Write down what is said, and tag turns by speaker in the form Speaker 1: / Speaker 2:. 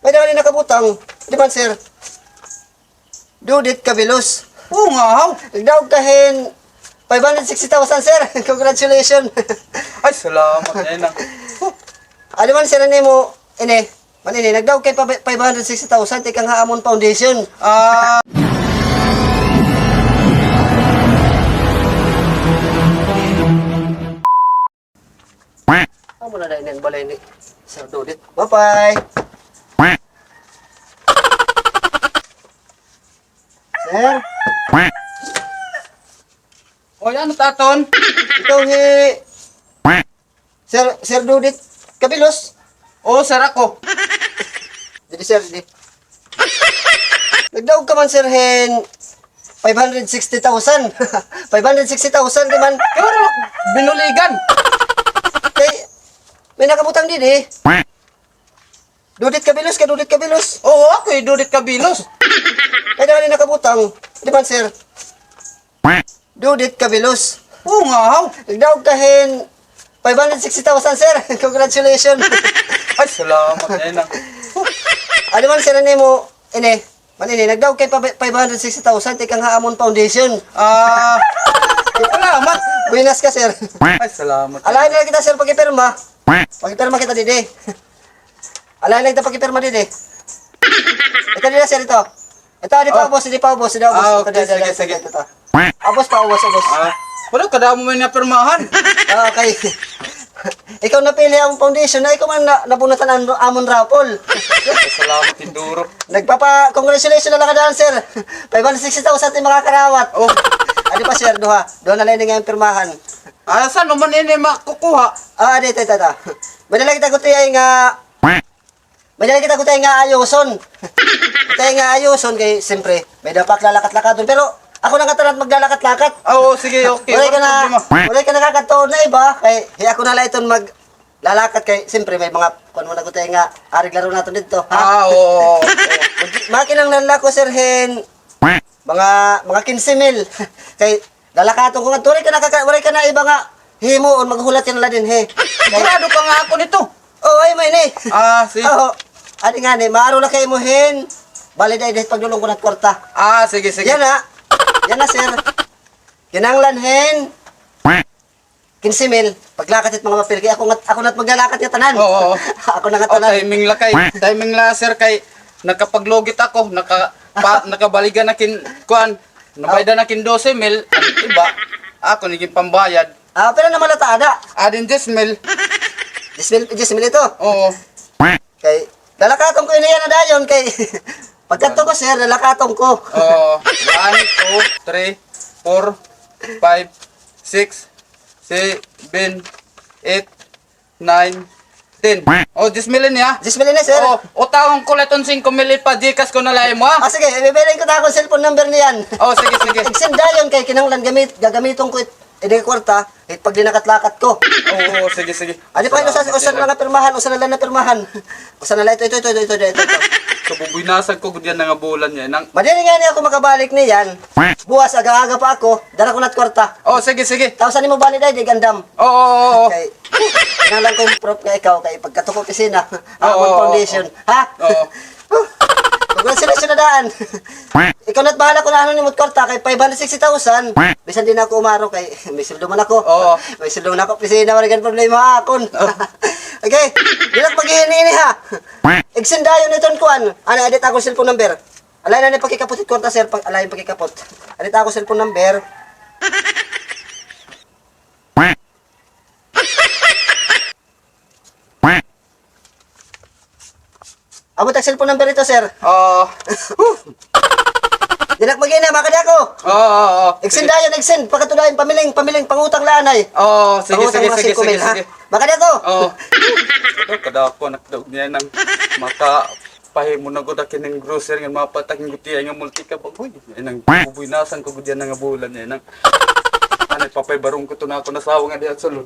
Speaker 1: May dali nakabutang. Di man, sir? Dudit Kabilos.
Speaker 2: Oo nga, haw.
Speaker 1: Nagdaog kahin 560,000, sir. Congratulations.
Speaker 2: Ay, salamat na yan.
Speaker 1: Ano man, sir, ano mo, ini, manini, nagdaog kay 560,000, tikang Haamon Foundation.
Speaker 2: Ah,
Speaker 1: Amo na dahil balay ni Sir Dudit. Bye-bye. Sir,
Speaker 2: o yan, taton.
Speaker 1: ikaw Sir Dudit Kabilos.
Speaker 2: Oo, sir ako.
Speaker 1: Jadi sir, di. Nagdaog ka man, sir, hen 560,000. 560,000 di man.
Speaker 2: Pero, binuligan.
Speaker 1: Kay, may nakabutang din eh. Dudit Kabilos ka, Dudit Kabilos.
Speaker 2: Oo, ako Dudit Kabilos.
Speaker 1: May dali nakabutang. Di man, sir? Dudit Kabilos.
Speaker 2: Oo nga, haw.
Speaker 1: Nagdaog ka hen 560,000, sir. Congratulations.
Speaker 2: Ay, salamat na yan.
Speaker 1: Ano man, sir, ano mo, ini, manini, nagdaog kay 560,000, tikang Haamon Foundation.
Speaker 2: Ah, salamat.
Speaker 1: Buenas ka, sir.
Speaker 2: Ay, salamat.
Speaker 1: Alahin na lang kita, sir, pagkipirma. Pagkipirma kita, didi. Alahin na kita pagkipirma, didi. Ito nila, sir, ito. Ito, di pa, boss, di pa, boss, di pa, boss.
Speaker 2: Ah, okay, sige.
Speaker 1: Ito. Boss pa, boss.
Speaker 2: Ah, wala, kada mo may napirmahan.
Speaker 1: Okay. Ikaw napili ang foundation na ikaw man nabunatan ang amon raffle.
Speaker 2: Ay, salamat, Tinduro.
Speaker 1: Congratulations na lang ka daan, sir. 560,000 yung mga karawat.
Speaker 2: Oh,
Speaker 1: Ano pa, sir, duha. Doon na lang yung pirmahan.
Speaker 2: saan naman ini makukuha?
Speaker 1: Dito. Madala kita kutiyay nga... Madala kita kutiyay nga ayoson. Kutiyay nga ayoson kay, siyempre, may dapat lalakat-lakadon. Pero, ako na katanat maglalakat-lakat.
Speaker 2: Oo, sige, okay.
Speaker 1: Wala ka nakakataon na iba. Kay ako na lang itong maglalakat kay, siyempre, may mga, kung mo nagutay nga, arig laro natin dito. Ha?
Speaker 2: Oo.
Speaker 1: Makinang lalako, sir, hen, mga 15 mil. Kay, lalakatong ko nga, wala ka na iba nga, himuon, maghulat yan na din, he.
Speaker 2: Sigurado ka nga ako nito.
Speaker 1: Oo, ay, may ni.
Speaker 2: Sige.
Speaker 1: Oo, adi nga ni, maaro na kayo mo, hen. Bali dahil pagdulong ko ng kwarta.
Speaker 2: Sige.
Speaker 1: Yan na, sir. Kinanglan, hen. 15 mil. Paglakat it mga mapil. Kaya ako na't maglalakat yung tanan.
Speaker 2: Oo.
Speaker 1: Ako na nga
Speaker 2: O,
Speaker 1: tanan.
Speaker 2: timing la, sir, kay nakapaglogit ako, nakabaligan na kuan, nabayda na 12 mil, ang iba, ako naging pambayad.
Speaker 1: Pero namalata, ada.
Speaker 2: Adin 10 mil.
Speaker 1: 10 mil ito.
Speaker 2: Oo.
Speaker 1: Kay, lalakatong ko yun yan na dayon. Kay, pagkanto ko, sir, lalakatong ko.
Speaker 2: 1, 2, 3, 4, 5, 6, 7, 8, 9, 10. 10 mil niya.
Speaker 1: 10 mil na, sir.
Speaker 2: O taong kuleton 5 mil pa, Gcash ko na lang mo.
Speaker 1: Sige, ibibilin ko na ako cellphone number niyan.
Speaker 2: Sige.
Speaker 1: Extend dayon kay kinanglan gagamiton ko ide kwarta, pag dinaka't-lakat ko.
Speaker 2: Oo, sige.
Speaker 1: Ano pa usan na lang pirmahan, usan na lang na pirmahan. Usan na lang ito.
Speaker 2: Kabubinasan ko gudyan nga bulan niya.
Speaker 1: Madali nga niya ako makabalik niyan. Buwas aga-aga pa ako, dala ko na't kwarta.
Speaker 2: Sige.
Speaker 1: Tapos ano mo bali dahil, di gandam.
Speaker 2: Oo.
Speaker 1: Kay, kinanglan ko yung prop nga ikaw, kay pagkato ko pisina, Amon
Speaker 2: Oo.
Speaker 1: Foundation. Ha?
Speaker 2: Oo.
Speaker 1: Congratulations na daan. Ikaw na't bahala kung ano ni mo kwarta, kay 560,000. Bisan din ako umaro, kay may sildo man ako.
Speaker 2: Oo.
Speaker 1: May sildo man ako, pisina, wala gan problema akon. Okay, dilat mag-iini ha. Igsendayon iton kuan. Ano, edit ako cellphone number. Alay na ni pagkikapot it kwarta, sir, alay pagkikapot. Edit ako cellphone number. Amo tag cellphone number ito, sir. Dinak mag-ina, makadi ako.
Speaker 2: Oo.
Speaker 1: Extendayon, pagkatudayon, pamiling, pangutang laanay.
Speaker 2: Sige.
Speaker 1: Makadi ako.
Speaker 2: Kada ako nakdaog niya ng pahimo na gud kining grocery nga mapatag ng gutiya nga multi ka bagoy. Nang bubinasan ko gud yan nga bulan niya nang papay barong ko to na ako nasawa nga diha sa sulod.